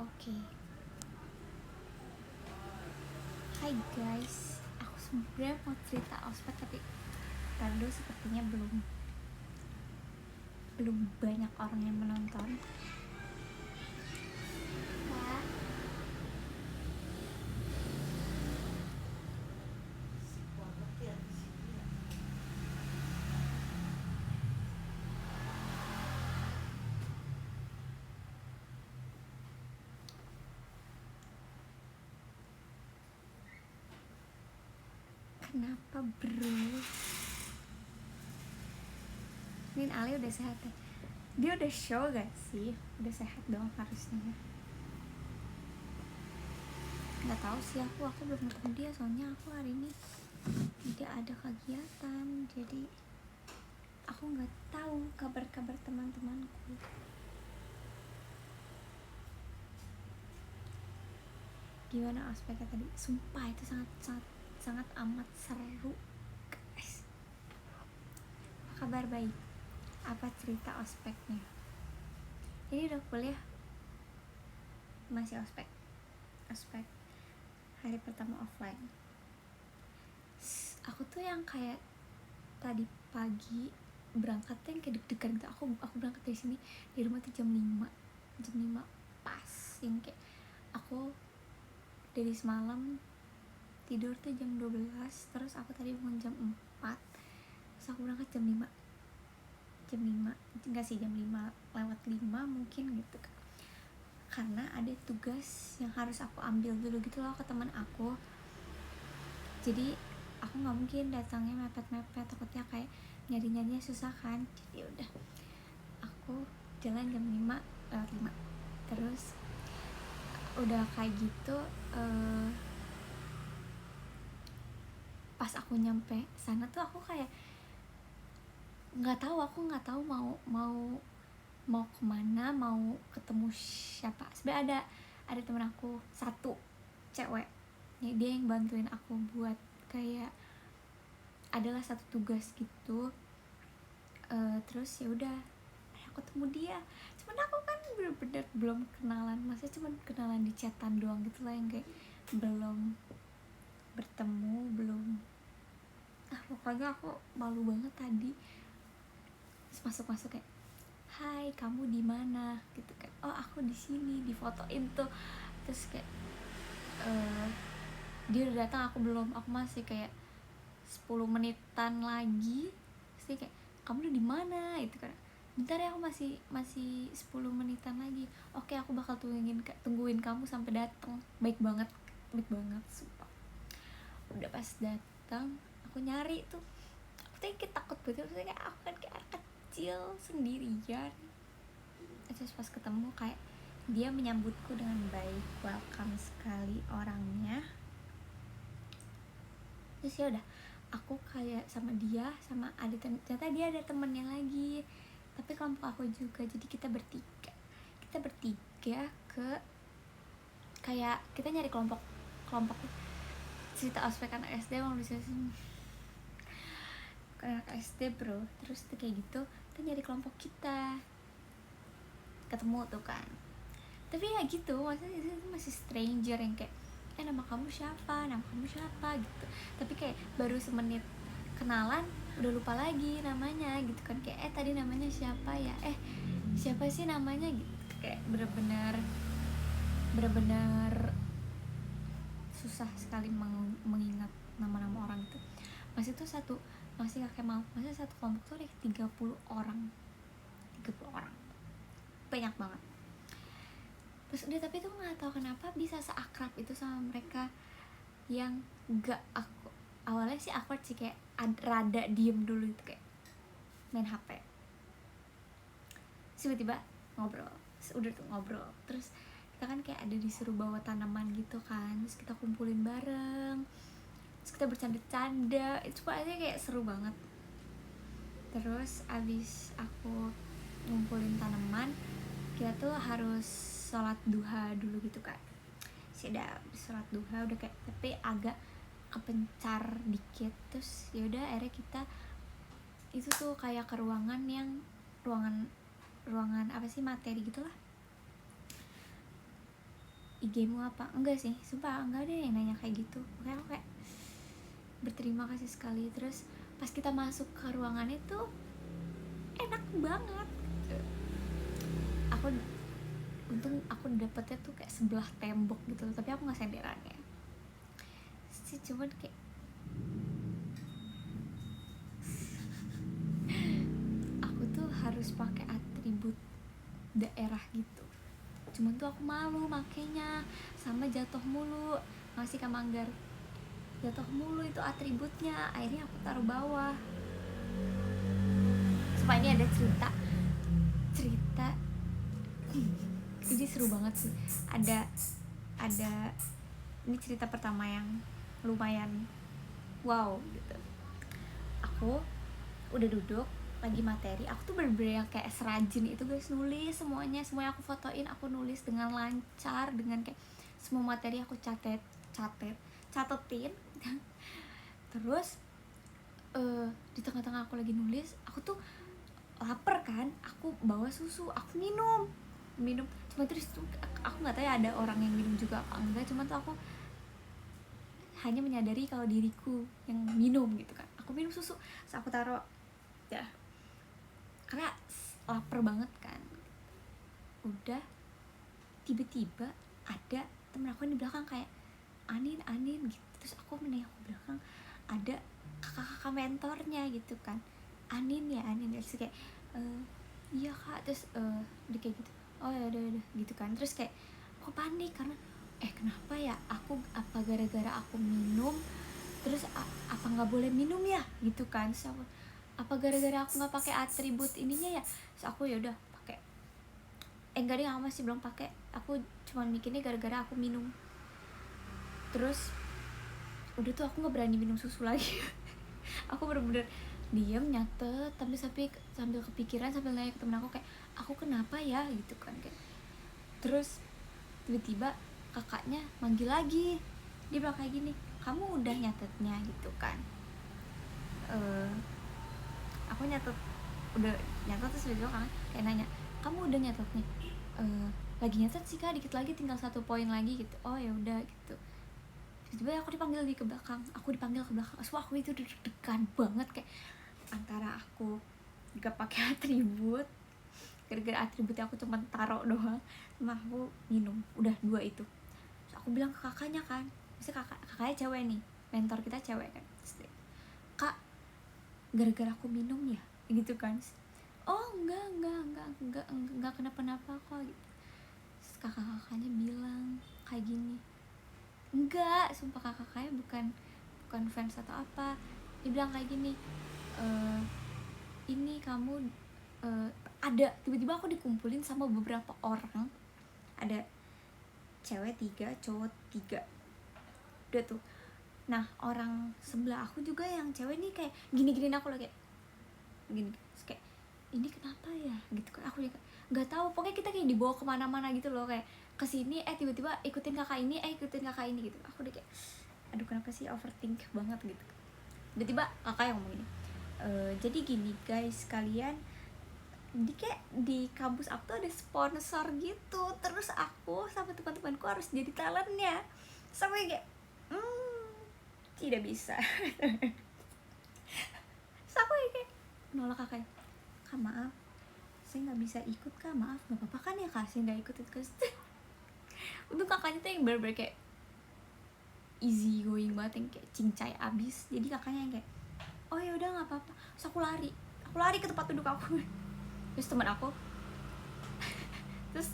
Oke. Hai guys, aku sebenarnya mau cerita ospek tapi tadi sepertinya belum banyak orang yang menonton. Wah, kenapa bro? Nin Ali udah sehat ya? Dia udah show gak sih? Udah sehat dong harusnya. Nggak tahu sih, aku belum ketemu dia soalnya aku hari ini tidak ada kegiatan, jadi aku nggak tahu kabar teman-temanku. Gimana aspeknya tadi? Sumpah itu sangat amat seru guys. Kabar baik, apa cerita ospeknya? Ini udah kuliah, masih ospek hari pertama offline. Aku tuh yang kayak tadi pagi berangkatnya yang kayak deg-degan gitu. Aku berangkat dari sini, di rumah tuh jam 5 pas, yang kayak aku dari semalam tidur tuh jam 12, terus aku tadi bangun jam 4, terus aku berangkat jam 5 enggak sih, jam 5 lewat 5 mungkin gitu kan, karena ada tugas yang harus aku ambil dulu gitu loh ke teman aku. Jadi aku nggak mungkin datangnya mepet-mepet, takutnya kayak nyari-nyarinya susah kan. Jadi udah aku jalan jam 5 lewat 5, terus udah kayak gitu pas aku nyampe sana tuh aku kayak nggak tahu mau kemana, mau ketemu siapa. Sebenarnya ada temen aku satu cewek ya, dia yang bantuin aku buat kayak adalah satu tugas gitu. Terus ya udah aku ketemu dia, cuman aku kan bener-bener belum kenalan, maksudnya cuman kenalan di chatan doang gitu lah, yang kayak belum bertemu, belum pokoknya aku malu banget tadi. Terus masuk kayak, hai kamu di mana gitu kan. Oh aku di sini, difotoin tuh. Terus kayak dia udah datang, aku belum, aku masih kayak 10 menitan lagi. Terus dia kayak, kamu udah di mana gitu kan. Bentar ya, aku masih 10 menitan lagi. Oke, aku bakal tungguin kamu sampai datang. Baik banget sumpah. Udah pas datang aku nyari tuh, aku tuh kayak takut betul, kayak aku kan kayak anak kecil sendirian. Terus pas ketemu kayak dia menyambutku dengan baik, welcome sekali orangnya. Terus ya udah aku kayak sama dia, sama ada ternyata dia ada temennya lagi, tapi kelompok aku juga. Jadi kita bertiga ke kayak kita nyari kelompok cerita ospek anak SD mau bisa anak SD bro. Terus tuh kayak gitu kita nyari kelompok, kita ketemu tuh kan. Tapi ya gitu, maksudnya itu masih stranger yang kayak nama kamu siapa gitu. Tapi kayak baru semenit kenalan udah lupa lagi namanya gitu kan. Kayak tadi namanya siapa ya, siapa sih namanya gitu. Kayak bener-bener susah sekali mengingat nama-nama orang itu. Masih gak kayak mau, masih satu kelompok tuh ada 30 orang, banyak banget. Terus udah, tapi tuh nggak tahu kenapa bisa seakrab itu sama mereka. Yang gak, aku awalnya sih awkward sih, kayak rada diem dulu itu, kayak main HP. Tiba-tiba ngobrol, terus kita kan kayak ada disuruh bawa tanaman gitu kan, terus kita kumpulin bareng, terus kita bercanda-canda. Itu aja kayak seru banget. Terus abis aku ngumpulin tanaman, kita tuh harus sholat duha dulu gitu kan. Sudah sholat duha udah kayak, tapi agak kepencar dikit. Terus yaudah akhirnya kita itu tuh kayak ke ruangan apa sih, materi gitulah. IG-mu apa? Enggak sih, sumpah enggak ada yang nanya kayak gitu. Makanya aku kayak berterima kasih sekali. Terus pas kita masuk ke ruangan itu enak banget. Aku untung aku dapetnya tuh kayak sebelah tembok gitu, tapi aku nggak senderannya sih, cuman kayak aku tuh harus pakai atribut daerah gitu, cuman tuh aku malu makanya, sama jatuh mulu, masih Kak Manggar, jatuh mulu itu atributnya, akhirnya aku taruh bawah. Supaya ini ada cerita ini seru banget sih, ada ini cerita pertama yang lumayan wow gitu. Aku udah duduk lagi materi, aku tuh bener-bener yang kayak serajin itu guys, nulis semuanya aku fotoin, aku nulis dengan lancar, dengan kayak semua materi aku catetin. Terus di tengah-tengah aku lagi nulis, aku tuh lapar kan, aku bawa susu, aku minum, cuma terus tuh aku nggak tahu ya ada orang yang minum juga apa enggak, cuma tuh aku hanya menyadari kalau diriku yang minum gitu kan, aku minum susu, terus aku taruh ya karena lapar banget kan. Udah tiba-tiba ada temen aku di belakang kayak Anin gitu, terus aku menengok ke belakang, ada kakak mentornya gitu kan, Anin ya, terus kayak iya kak, terus dia kayak gitu, oh ya udah gitu kan. Terus kayak aku panik karena kenapa ya, aku apa gara-gara aku minum terus apa nggak boleh minum ya gitu kan. Terus aku, apa gara-gara aku nggak pakai atribut ininya ya, terus aku ya udah pakai, enggak deh, aku masih belum pakai, aku cuma mikirnya gara-gara aku minum. Terus udah tuh aku nggak berani minum susu lagi. Aku bener-bener diam nyatet, tapi sambil kepikiran, sambil nanya ke temen aku kayak aku kenapa ya gitu kan kayak. Terus tiba-tiba kakaknya manggil lagi, dia bilang kayak gini, kamu udah nyatetnya gitu kan. Aku udah nyatet, terus dia kan kayak nanya, kamu udah nyatetnya? Lagi nyatet sih kak, dikit lagi, tinggal 1 poin lagi gitu. Oh ya udah gitu. Tiba-tiba aku dipanggil lagi ke belakang, so aku itu deg-degan banget, kayak antara aku gak pakai atribut, gara-gara atributnya aku cuma taruh doang, sama aku minum, udah 2 itu. Terus aku bilang ke kakaknya kan, misalnya kakaknya cewek nih, mentor kita cewek kan, kak gara-gara aku minum ya gitu kan. Oh enggak kenapa-napa kok gitu. Terus kakaknya bilang kayak gini, enggak, sumpah kakaknya bukan fans atau apa, dia bilang kayak gini, ini kamu ada, tiba-tiba aku dikumpulin sama beberapa orang, ada cewek 3, cowok 3, udah tuh. Nah orang sebelah aku juga yang cewek nih kayak gini-giniin aku lagi gini, terus kayak ini kenapa ya gitu kan. Aku juga nggak tahu, pokoknya kita kayak dibawa kemana-mana gitu loh, kayak kesini tiba-tiba ikutin kakak ini gitu. Aku udah kayak aduh kenapa sih, overthink banget gitu. Tiba-tiba kakak yang ngomong gini, jadi gini guys, kalian di kampus aku tuh ada sponsor gitu, terus aku sama teman-temanku harus jadi talentnya. Sampai kayak tidak bisa. Terus aku kayak nolak kakaknya, kak maaf saya nggak bisa ikut kak, maaf, nggak apa-apa kan ya kak saya nggak ikut itu. Untuk kakaknya tuh yang bener-bener kayak easy going banget, yang kayak cincai abis. Jadi kakaknya yang kayak oh ya udah nggak apa-apa. Terus aku lari ke tempat duduk aku. Terus teman aku terus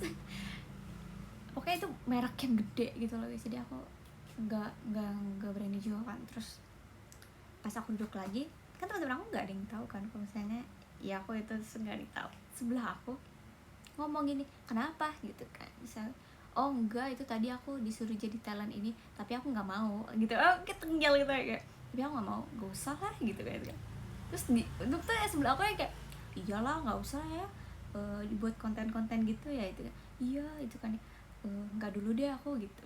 pokoknya itu merek yang gede gitu loh guys, jadi aku nggak berani juga kan. Terus pas aku duduk lagi kan, teman-teman aku nggak ada yang tahu kan kalau misalnya ya aku itu nggak tahu. Sebelah aku ngomong gini, kenapa gitu kan, misal oh enggak, itu tadi aku disuruh jadi talent ini tapi aku nggak mau gitu. Oh kita tinggal gitu kayak, tapi aku nggak mau, nggak usah lah gitu kan. Terus untuk tuh sebelah aku ya kayak iyalah nggak usah ya, dibuat konten-konten gitu ya itu kan. Iya itu kan, nggak dulu deh aku gitu.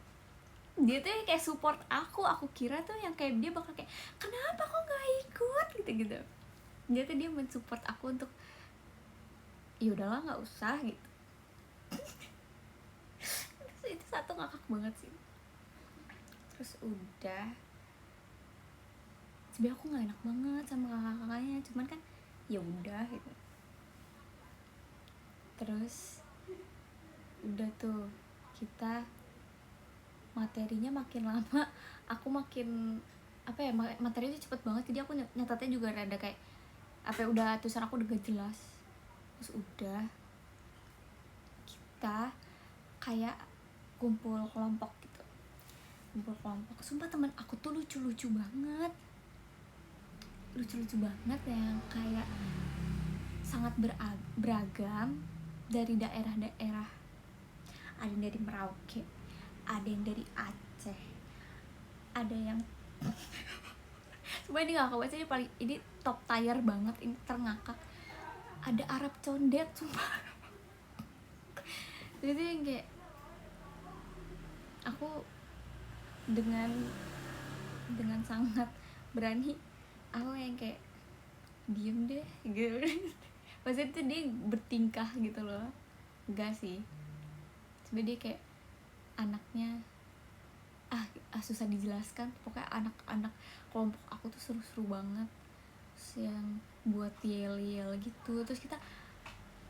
Dia tuh kayak support aku kira tuh yang kayak dia bakal kayak kenapa kok nggak ikut gitu. Dia mensupport aku untuk ya udahlah nggak usah gitu. itu satu ngakak banget sih. Terus udah, sebenarnya aku nggak enak banget sama kakak-kakaknya, cuman kan ya udah gitu. Terus udah tuh, kita materinya makin lama aku makin apa ya, materinya cepet banget, jadi aku nyatatnya juga rada kayak apa ya, udah tulisan aku udah gak jelas. Terus udah kita kayak kumpul kelompok gitu, kumpul kelompok. Sumpah teman aku tuh lucu-lucu banget, lucu-lucu banget yang kayak sangat beragam, dari daerah-daerah. Ada yang dari Merauke, ada yang dari Aceh, ada yang sebenarnya ini ngakak banget sih, ini paling, ini top tier banget, ini terngakak. Ada Arab condet, sumpah. Jadi yang kayak aku dengan sangat berani, aku yang kayak diem deh gitu. Maksudnya tuh dia bertingkah gitu loh, enggak sih, sebenarnya dia kayak anaknya susah dijelaskan, pokoknya anak-anak kelompok aku tuh seru-seru banget. Terus yang buat yel-yel gitu. Terus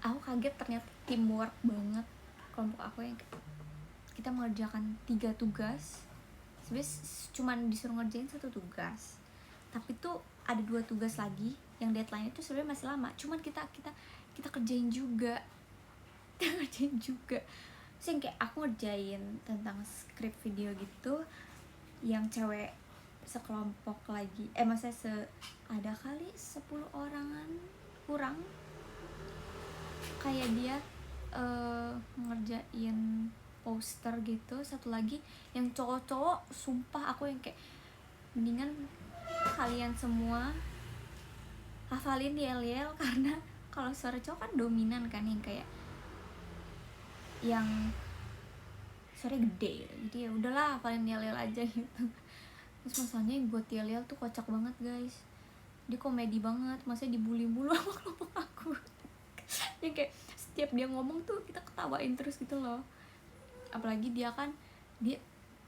aku kaget ternyata teamwork banget kelompok aku, yang kita mengerjakan 3 tugas. Sebenarnya cuman disuruh ngerjain 1 tugas, tapi tuh ada 2 tugas lagi yang deadline itu sebenarnya masih lama, cuman kita kerjain juga. Kita kerjain juga. Terus yang kayak aku ngerjain tentang skrip video gitu, yang cewek sekelompok lagi, maksudnya ada kali 10 orangan kurang, kayak dia ngerjain poster gitu. Satu lagi yang cowok-cowok, sumpah aku yang kayak mendingan kalian semua hafalin yel-yel, karena kalau suara cowok kan dominan kan, yang kayak yang suara gede, jadi ya udahlah hafalin yel-yel aja gitu. Terus masalahnya yang buat yel-yel tuh kocak banget guys, dia komedi banget, maksudnya dibully mulu sama kelompok aku. Yang kayak setiap dia ngomong tuh kita ketawain terus gitu loh. Apalagi dia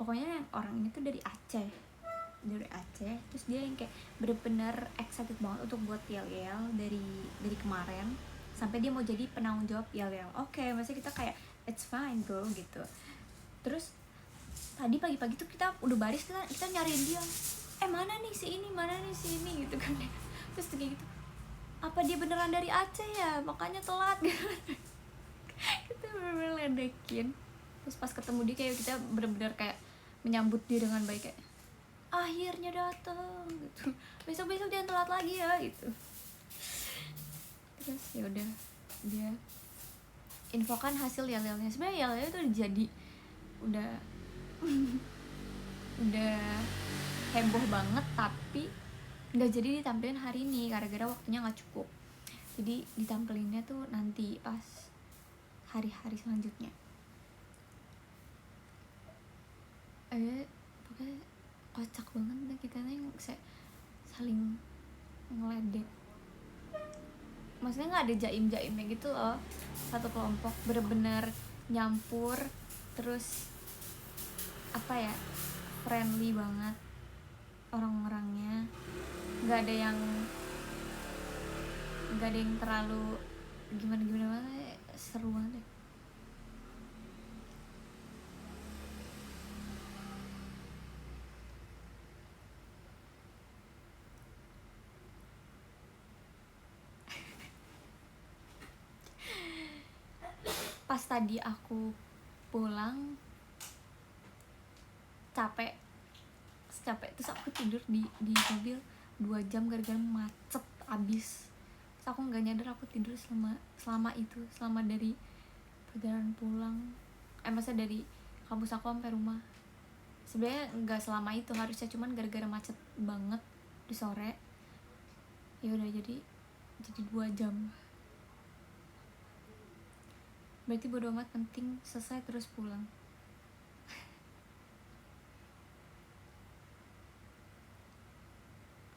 pokoknya yang orang ini tuh dari Aceh, terus dia yang kayak bener-bener excited banget untuk buat yel-yel dari kemarin, sampai dia mau jadi penanggung jawab yel-yel. Oke, maksudnya kita kayak it's fine bro gitu. Terus tadi pagi-pagi tuh kita udah baris, kita nyariin dia, mana nih si ini gitu kan. Terus kayak gitu, apa dia beneran dari Aceh ya makanya telat gitu. Kita bener-bener ledekin. Terus pas ketemu dia kayak kita bener-bener kayak menyambut dia dengan baik, kayak akhirnya datang gitu, besok jangan telat lagi ya gitu. Terus ya udah, dia infokan hasil yel-yelnya. Sebenarnya yel-yel tuh jadi udah udah heboh banget, tapi nggak jadi ditampilin hari ini gara-gara waktunya nggak cukup. Jadi ditampilinnya tuh nanti pas hari-hari selanjutnya. Pokoknya kocak banget deh kita nih, saling ngeledek. Maksudnya nggak ada jaim-jaimnya gitu loh, satu kelompok bener-bener nyampur. Terus apa ya, friendly banget orang-orangnya, nggak ada yang terlalu gimana seru banget deh. Pas tadi aku pulang capek, terus aku tidur di mobil 2 jam gara-gara macet abis. Terus aku nggak nyadar aku tidur selama itu, selama dari perjalanan pulang, maksudnya dari kampus aku sampai rumah. Sebenarnya nggak selama itu harusnya, cuman gara-gara macet banget di sore, ya udah jadi 2 jam. Berarti bodo amat, penting selesai terus pulang.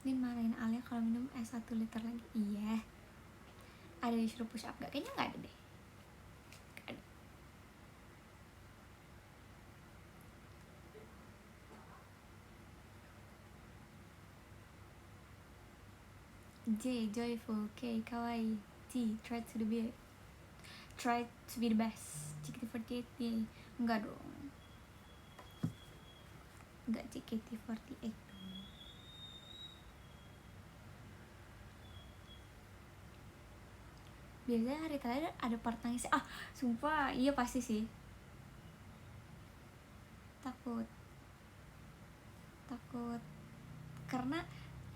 Ini marahin Alia kalau minum es 1 liter lagi. Iya, ada disuruh push up gak? Kayaknya gak ada deh. J joyful, K kawaii, T try to be the best. JKT48 yay. Enggak dong, enggak JKT48. Biasanya hari terakhir ada part nangis. Sumpah, iya pasti sih. Takut karena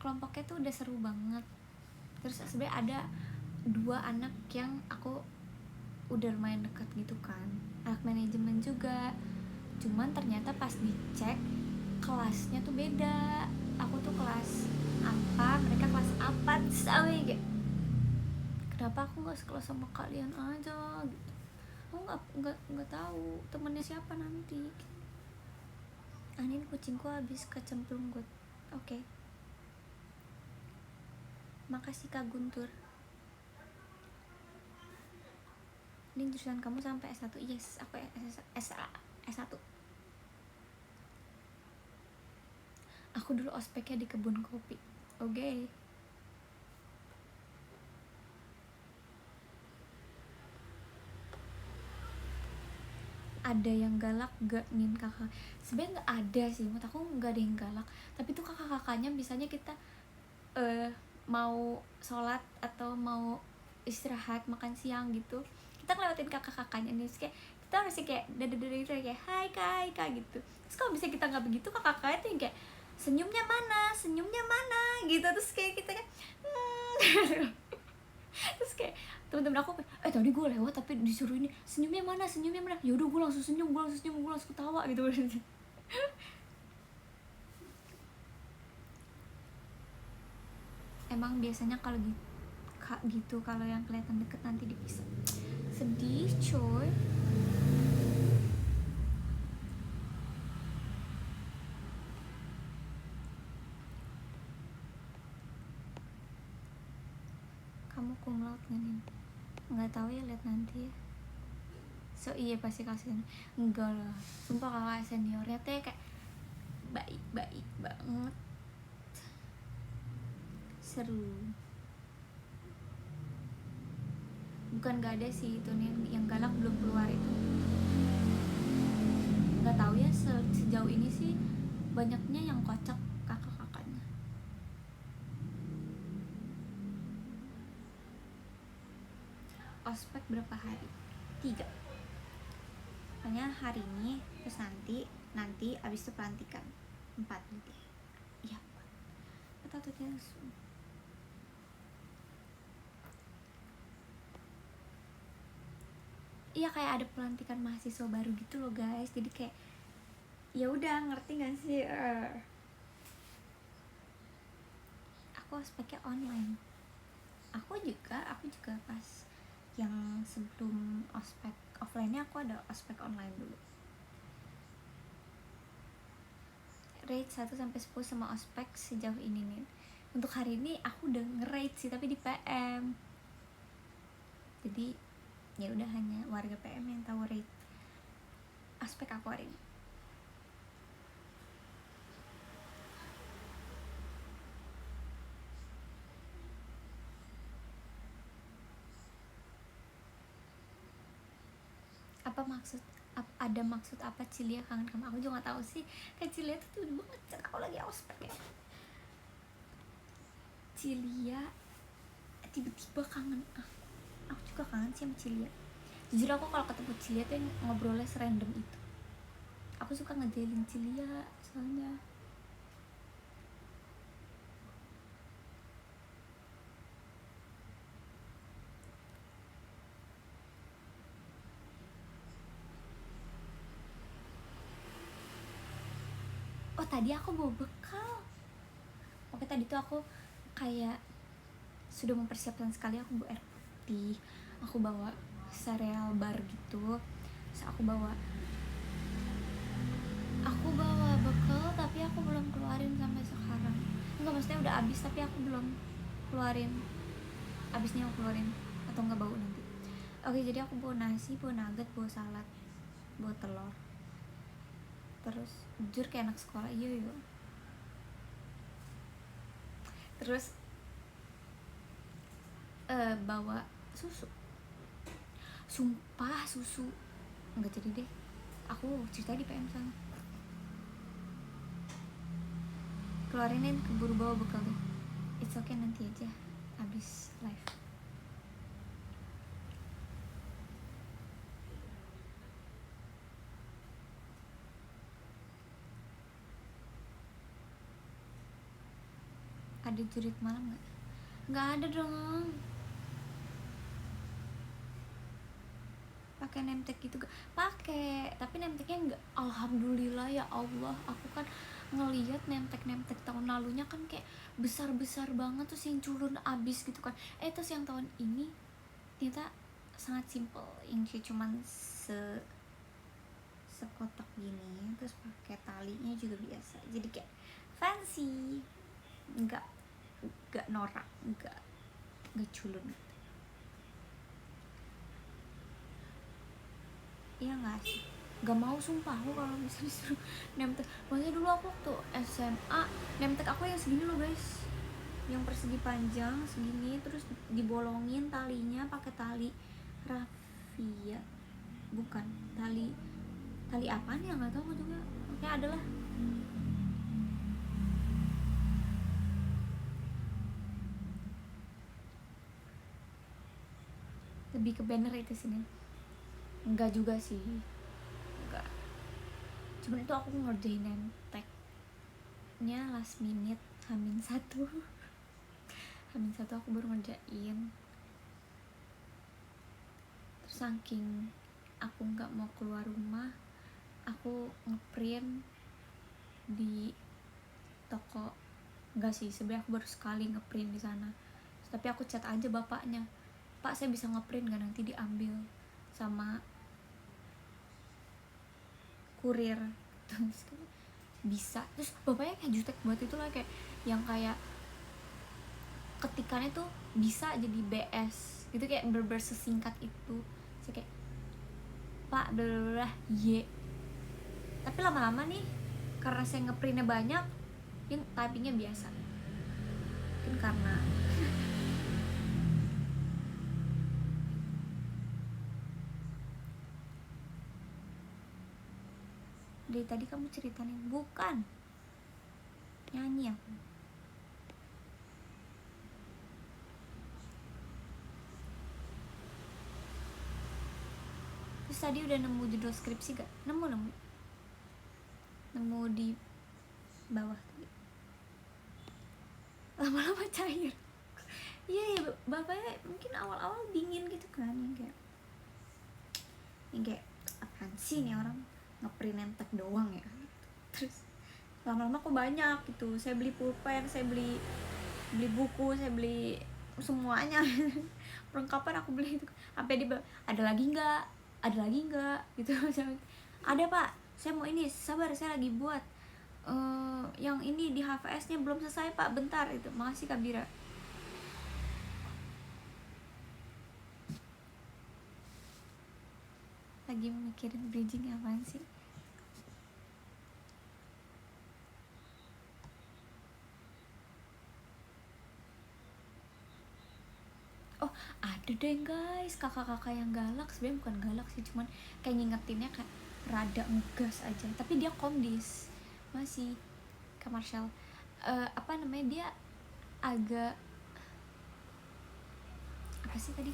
kelompoknya tuh udah seru banget. Terus sebenarnya ada 2 anak yang aku udah lumayan dekat gitu kan, anak manajemen juga. Cuman ternyata pas dicek kelasnya tuh beda. Aku tuh kelas apa, mereka kelas apa. Terus kayak, kenapa aku nggak sekelas sama kalian aja gitu. Aku nggak tahu temennya siapa nanti. Anin, kucingku habis kecemplung got. Oke. Makasih Kak Guntur. Ini jurusan kamu sampai S1? Yes, aku S1. Aku dulu ospeknya di kebun kopi. Oke. Ada yang galak gak nih kakak? Sebenarnya nggak ada sih, menurut aku nggak ada yang galak. Tapi tuh kakak-kakaknya misalnya kita mau sholat atau mau istirahat makan siang gitu, kita ngelewatin kakak-kakaknya nih, kayak kita harus kayak dada-dada gitu, kayak hai kak gitu. Terus kalau bisa kita nggak begitu, kakak-kakaknya tuh yang kayak senyumnya mana gitu. Terus kayak kita kan terus kayak temen-temen aku tadi gue lewat tapi disuruh ini senyumnya mana, yaudah gue langsung senyum, gue langsung ketawa gitu. Emang biasanya kalau gitu kalau yang kelihatan deket nanti dipisah. Sedih coy. Kamu cum laude nggak tahu ya, lihat nanti ya. So iya pasti kasihan. Enggak lah, sumpah kakak seniornya teh kayak baik banget, seru. Bukan gak ada sih itu nih yang galak belum keluar itu. Nggak tahu ya, sejauh ini sih banyaknya yang kocak kakak-kakaknya. Ospek berapa hari? 3. Hanya hari ini, terus nanti abis itu pelantikan 4 nanti. Iya 4 atau 3 langsung. Iya kayak ada pelantikan mahasiswa baru gitu loh guys. Jadi kayak ya udah, ngerti gak sih? Aku ospeknya online. Aku juga pas yang sebelum ospek offline-nya aku ada ospek online dulu. Rate 1 sampai 10 sama ospek sejauh ini nih. Untuk hari ini aku udah nge-rate sih tapi di PM. Jadi ya udah, hanya warga PM yang tahu rate aspek aku hari ini. Ada maksud apa Cilia kangen kamu? Aku juga gak tahu sih, kayak Cilia tuh banget kan aku lagi ospek ya. Cilia tiba-tiba kangen. Aku juga kangen sih sama Cilia. Jujur aku kalau ketemu Cilia tuh ngobrolnya serandom itu. Aku suka ngejelin Cilia soalnya. Oh tadi aku bawa bekal. Oke tadi tuh aku kayak sudah mempersiapkan sekali. Aku bawa air putih, aku bawa sereal bar gitu. Terus aku bawa bekal tapi aku belum keluarin sampai sekarang. Enggak, maksudnya udah habis tapi aku belum keluarin. Abisnya aku keluarin atau enggak bau nanti. Oke, jadi aku bawa nasi, bawa nugget, bawa salad, bawa telur. Terus jujur kayak anak sekolah. Iya. Terus bawa susu. Sumpah susu nggak jadi deh, aku cerita di PM sana. Keluarin keburu bawa bekal deh. It's okay, nanti aja abis live. Ada jurit malam nggak? Nggak ada dong. Pakai nemtek gitu gak? Pakai, tapi nemteknya nggak. Alhamdulillah ya Allah, aku kan ngelihat nemtek tahun lalunya kan kayak besar banget, terus yang culun abis gitu kan. Terus yang tahun ini ternyata sangat simple, yang cuman sekotak gini, terus pakai talinya juga biasa, jadi kayak fancy, nggak norak, nggak culun. Iya nggak sih? Gak mau sumpah aku kalau misalnya disuruh nemtek. Makanya dulu aku waktu SMA nemtek aku yang segini loh guys, yang persegi panjang segini, terus dibolongin talinya pakai tali raffia, bukan tali apaan ya, nggak tahu juga, kayak adalah. Lebih ke banner itu sini. Enggak juga sih, enggak, cuman itu aku ngerjain nemteknya last minute, Hamin satu aku baru ngerjain. Terus saking aku nggak mau keluar rumah, aku ngeprint di toko. Enggak sih, sebenarnya aku baru sekali ngeprint di sana, tapi aku chat aja bapaknya, Pak saya bisa ngeprint nggak, nanti diambil sama kurir. Terus bisa, terus bapaknya kayak jutek buat itu lah, kayak yang kayak ketikannya tuh bisa jadi BS gitu, kayak bener-bener sesingkat itu. Saya kayak Pak blablabla Y, tapi lama-lama nih karena saya ngeprintnya banyak, yang typingnya biasa, mungkin karena dari tadi kamu ceritain, bukan nyanyi aku. Terus tadi udah nemu judul skripsi gak? Nemu di bawah tadi. Lama-lama cair. Iya, bapaknya mungkin awal-awal dingin gitu kan, yang kayak apaan sih nih orang ngeprint nemtek doang ya. Terus lama-lama kok banyak gitu, saya beli pulpen, saya beli buku, saya beli semuanya. Perlengkapan aku beli itu. Sampai dia ada lagi nggak gitu. Ada Pak, saya mau ini, sabar saya lagi buat yang ini di HVS nya belum selesai Pak, bentar itu. Makasih Kak Bira. Lagi mikirin bridging apaan sih. Oh ada deh guys, kakak-kakak yang galak. Sebenarnya bukan galak sih, cuman kayak ngingetinnya kayak rada ngegas aja, tapi dia komdis masih komersial. Apa namanya, dia agak apa sih tadi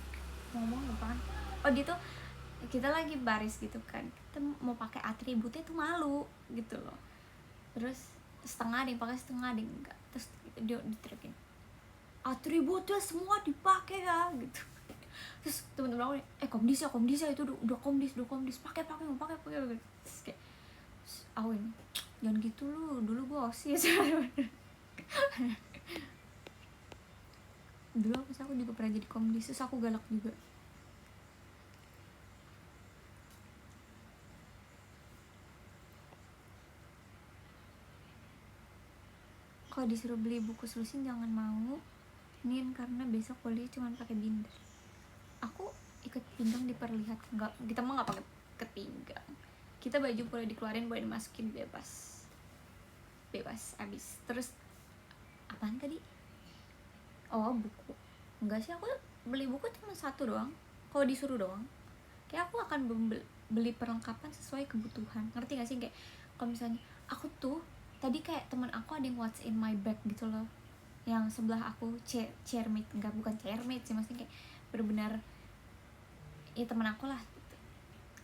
ngomong lupa. Oh dia tuh, kita lagi baris gitu kan, kita mau pakai atributnya tuh malu gitu loh. Terus setengah ada yang pakai, setengah ada yang enggak. Terus dia diteriakin, atributnya semua dipakai ya gitu. Terus temen-temen aku komdis ya itu udah komdis pakai terus kayak aku ini, jangan gitu lu, dulu gue OSIS. Dulu aku juga pernah jadi komdis, terus aku galak juga. Kalau disuruh beli buku selusin jangan mau nin, karena besok kuliah cuma pakai binder. Aku ikat pinggang diperlihatkan, enggak, kita mah nggak pakai ikat pinggang, kita baju boleh dikeluarin, boleh dimasukin, bebas abis. Terus apaan tadi? Oh buku, enggak sih, aku beli buku cuma satu doang kalau disuruh doang. Kayak aku akan beli perlengkapan sesuai kebutuhan, ngerti gak sih? Kayak kalau misalnya aku tuh tadi kayak teman aku ada yang what's in my bag gitu loh, yang sebelah aku chairmate, enggak, bukan chairmate sih, maksudnya kayak benar-benar ya teman aku lah gitu.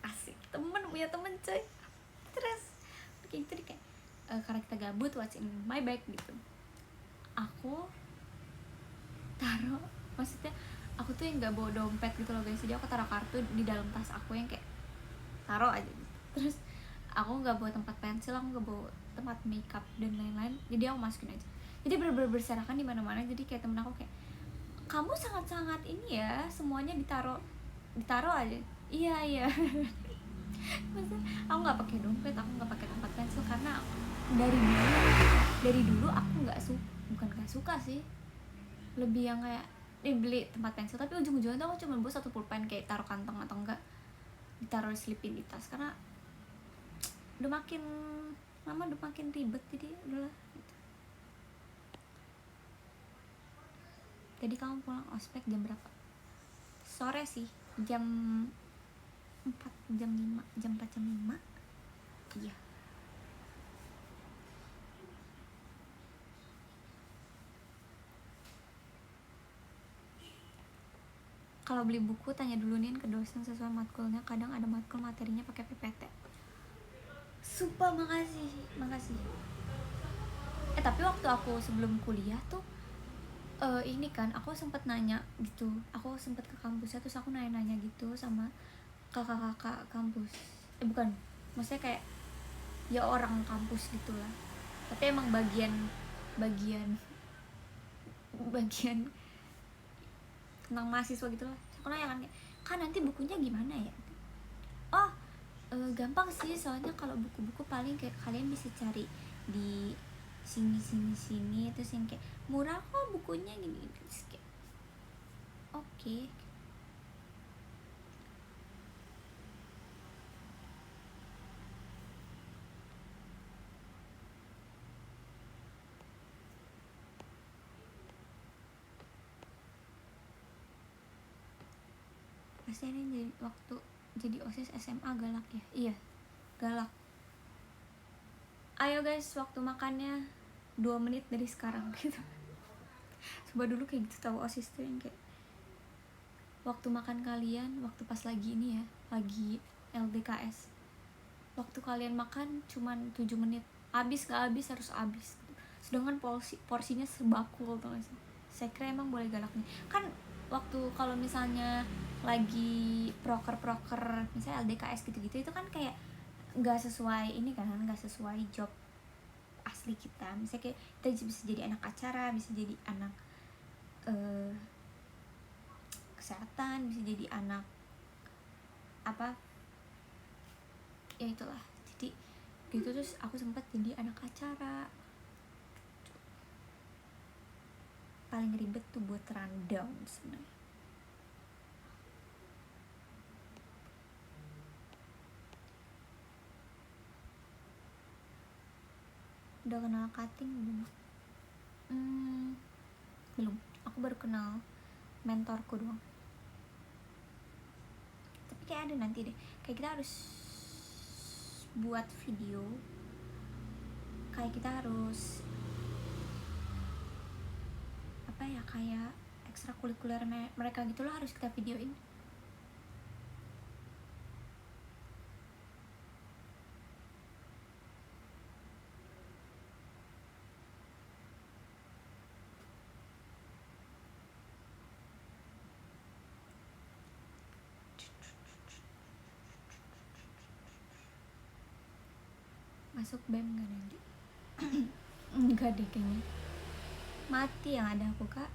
Asik, temen punya temen coy. Terus kayak gitu deh, kayak karena kita gabut, what's in my bag gitu, aku taruh, maksudnya aku tuh yang nggak bawa dompet gitu loh guys, jadi aku taruh kartu di dalam tas aku yang kayak taruh aja gitu. Terus aku nggak bawa tempat pensil, aku nggak bawa tempat makeup dan lain-lain, jadi aku masukin aja. Jadi bener-bener berserakan di mana-mana. Jadi kayak temen aku kayak, kamu sangat-sangat ini ya, semuanya ditaruh aja. Iya maksudnya aku nggak pakai dompet, aku nggak pakai tempat pensil karena dari dulu aku bukan nggak suka sih, lebih yang kayak beli tempat pensil tapi ujung-ujungnya tuh aku cuma bawa satu pulpen, kayak taruh kantong atau enggak ditaruh selipin di tas, karena udah makin lama udah makin ribet, jadi udahlah gitu. Jadi kamu pulang ospek jam berapa? Sore sih, jam 4, jam 5, jam 4, jam 5. Iya. Kalau beli buku tanya dulu nih ke dosen sesuai matkulnya, kadang ada matkul materinya pakai PPT. Sumpah, makasih. Tapi waktu aku sebelum kuliah tuh ini kan aku sempet nanya gitu, aku sempet ke kampusnya, terus aku nanya gitu sama kakak-kakak kampus, bukan, maksudnya kayak ya orang kampus gitulah, tapi emang bagian tentang mahasiswa gitu lah. Aku nanya kan nanti bukunya gimana ya? Oh, gampang sih, soalnya kalau buku-buku paling kayak kalian bisa cari di sini, terus yang kayak murah kok bukunya gini, terus kayak oke. Pasti ini jadi waktu jadi OSIS SMA galak ya? Iya, galak. Ayo guys, waktu makannya 2 menit dari sekarang gitu. Coba dulu kayak gitu, tahu OSIS tuh yang kayak waktu makan kalian, waktu pas lagi ini ya, lagi LDKS, waktu kalian makan cuman 7 menit, habis gak habis harus habis gitu. Sedangkan porsinya sebakul tuh gak sih? Saya kira emang boleh galak nih kan, waktu kalau misalnya lagi proker misalnya LDKS gitu-gitu, itu kan kayak nggak sesuai ini kan, nggak sesuai job asli kita. Misalnya kayak kita bisa jadi anak acara, bisa jadi anak kesehatan, bisa jadi anak apa ya itulah. Jadi gitu, terus aku sempat jadi anak acara. Paling ribet tuh buat rundown sebenarnya. Udah kenal cutting belum? Belum, aku baru kenal mentorku doang. Tapi kayak ada nanti deh, kayak kita harus buat video, kayak kita harus apa ya, kayak ekstrakurikuler mereka gitu loh, harus kita videoin. Masuk BEM gak nanti? Enggak deh kayaknya, mati yang ada aku kak.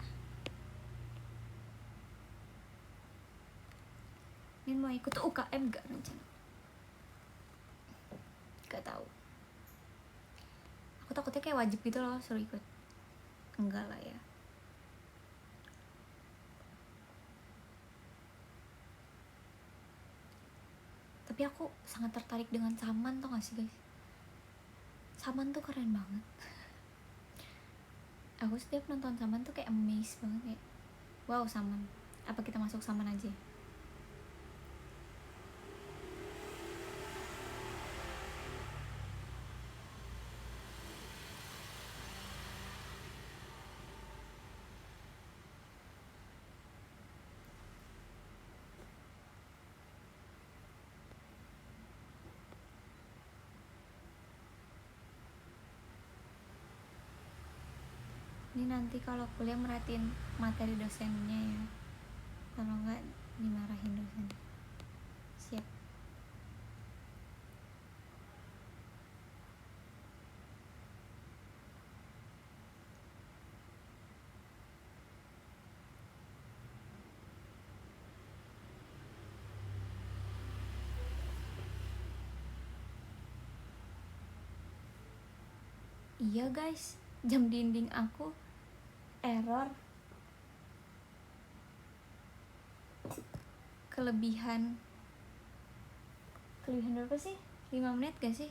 Ini mau ikut UKM gak rencana? Gak tahu, aku takutnya kayak wajib gitu loh suruh ikut. Enggak lah ya. Tapi aku sangat tertarik dengan Saman, tau gak sih guys? Saman tuh keren banget. Aku setiap nonton Saman tuh kayak amazed banget, kayak wow Saman. Apa kita masuk Saman aja? Ini nanti kalau kuliah merhatiin materi dosennya ya, kalau enggak dimarahin dosen. Siap. Iya guys, jam dinding aku error. Kelebihan berapa sih? 5 menit gak sih?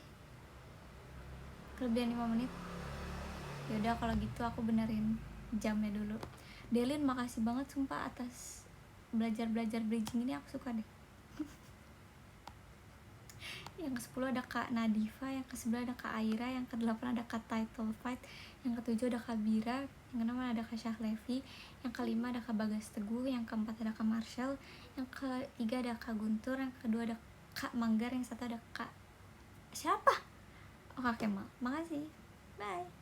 Kelebihan 5 menit. Yaudah kalau gitu aku benerin jamnya dulu. Delin, makasih banget sumpah atas belajar bridging ini, aku suka deh. Yang ke-10 ada Kak Nadifa, yang ke-11 ada Kak Aira, yang ke-8 ada Kak Title Fight, yang ke-7 ada Kak Bira, yang ke-6 ada Kak Syahlevi, yang ke-5 ada Kak Bagas Teguh, yang ke-4 ada Kak Marshall, yang ke-3 ada Kak Guntur, yang ke-2 ada Kak Manggar, yang ke-1 ada Kak siapa? Oh, Kak Kemal. Makasih. Bye.